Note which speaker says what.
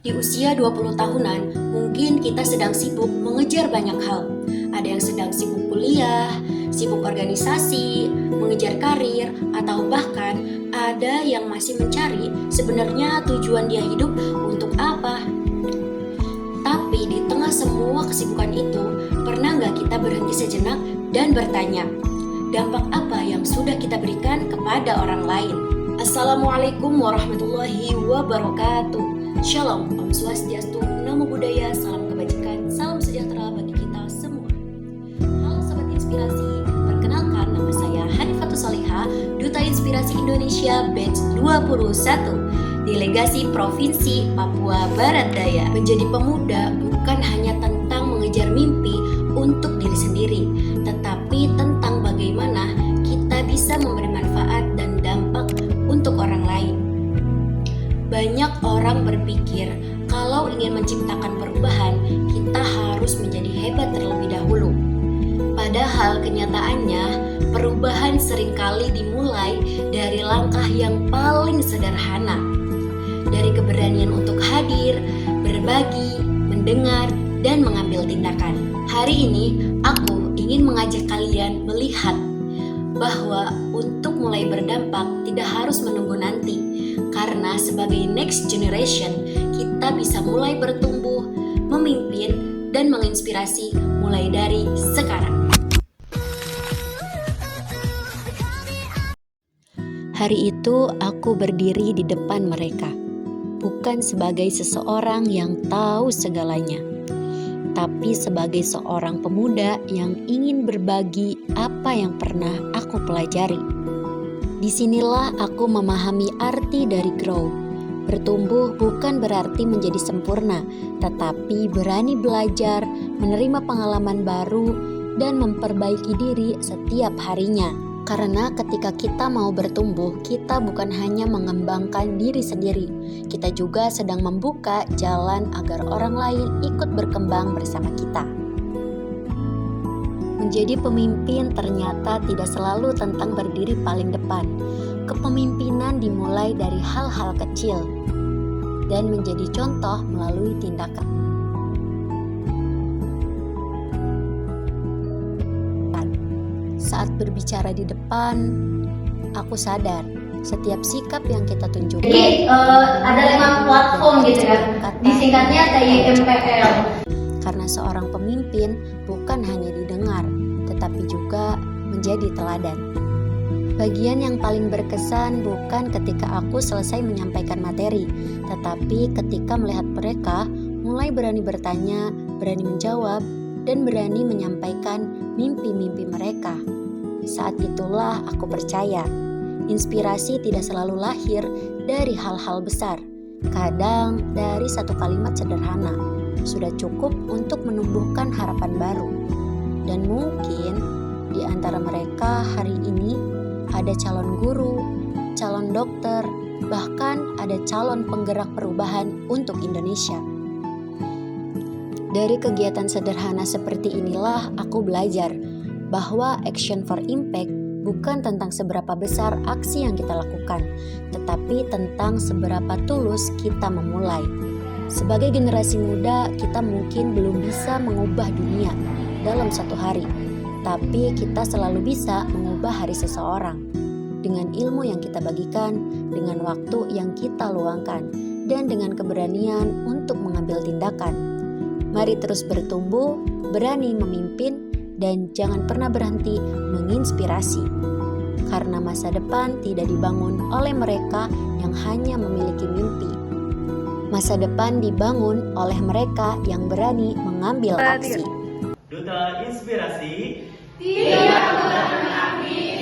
Speaker 1: Di usia 20 tahunan, mungkin kita sedang sibuk mengejar banyak hal. Ada yang sedang sibuk kuliah, sibuk organisasi, mengejar karir, atau bahkan ada yang masih mencari sebenarnya tujuan dia hidup untuk apa. Tapi di tengah semua kesibukan itu, pernah nggak kita berhenti sejenak dan bertanya, dampak apa yang sudah kita berikan kepada orang lain? Assalamualaikum warahmatullahi wabarakatuh. Shalom, Om Swastiastu, Namo Buddhaya, salam kebajikan, salam sejahtera bagi kita semua. Halo Sobat Inspirasi, perkenalkan nama saya Hanifatus Solihah, Duta Inspirasi Indonesia Batch 21, Delegasi Provinsi Papua Barat Daya. Menjadi pemuda bukan hanya tentang mengejar mimpi untuk diri sendiri, tetapi tentang bagaimana kita bisa memberi manfaat dan dampak untuk orang lain. Banyak orang berpikir kalau ingin menciptakan perubahan, kita harus menjadi hebat terlebih dahulu. Padahal kenyataannya, perubahan seringkali dimulai dari langkah yang paling sederhana. Dari keberanian untuk hadir, berbagi, mendengar, dan mengambil tindakan. Hari ini, aku ingin mengajak kalian melihat bahwa untuk mulai berdampak tidak harus menunggu nanti. Karena sebagai next generation, kita bisa mulai bertumbuh, memimpin, dan menginspirasi mulai dari sekarang. Hari itu aku berdiri di depan mereka, bukan sebagai seseorang yang tahu segalanya, tapi sebagai seorang pemuda yang ingin berbagi apa yang pernah aku pelajari. Disinilah aku memahami arti dari grow. Bertumbuh bukan berarti menjadi sempurna, tetapi berani belajar, menerima pengalaman baru, dan memperbaiki diri setiap harinya. Karena ketika kita mau bertumbuh, kita bukan hanya mengembangkan diri sendiri, kita juga sedang membuka jalan agar orang lain ikut berkembang bersama kita. Menjadi pemimpin ternyata tidak selalu tentang berdiri paling depan. Kepemimpinan dimulai dari hal-hal kecil dan menjadi contoh melalui tindakan. Saat berbicara di depan, aku sadar setiap sikap yang kita tunjukkan.
Speaker 2: Jadi ada 5 platform gitu ya, disingkatnya TIMPL.
Speaker 1: Karena seorang pemimpin bukan hanya didengar, tetapi juga menjadi teladan. Bagian yang paling berkesan bukan ketika aku selesai menyampaikan materi, tetapi ketika melihat mereka mulai berani bertanya, berani menjawab, dan berani menyampaikan mimpi-mimpi mereka. Saat itulah aku percaya, inspirasi tidak selalu lahir dari hal-hal besar. Kadang dari satu kalimat sederhana sudah cukup untuk menumbuhkan harapan baru. Dan mungkin di antara mereka hari ini ada calon guru, calon dokter, bahkan ada calon penggerak perubahan untuk Indonesia. Dari kegiatan sederhana seperti inilah aku belajar bahwa action for impact bukan tentang seberapa besar aksi yang kita lakukan, tetapi tentang seberapa tulus kita memulai. Sebagai generasi muda, kita mungkin belum bisa mengubah dunia dalam satu hari, tapi kita selalu bisa mengubah hari seseorang dengan ilmu yang kita bagikan, dengan waktu yang kita luangkan, dan dengan keberanian untuk mengambil tindakan. Mari terus bertumbuh, berani memimpin, dan jangan pernah berhenti menginspirasi. Karena masa depan tidak dibangun oleh mereka yang hanya memiliki mimpi. Masa depan dibangun oleh mereka yang berani mengambil aksi.
Speaker 3: Duta Inspirasi
Speaker 2: tidak pernah mengambil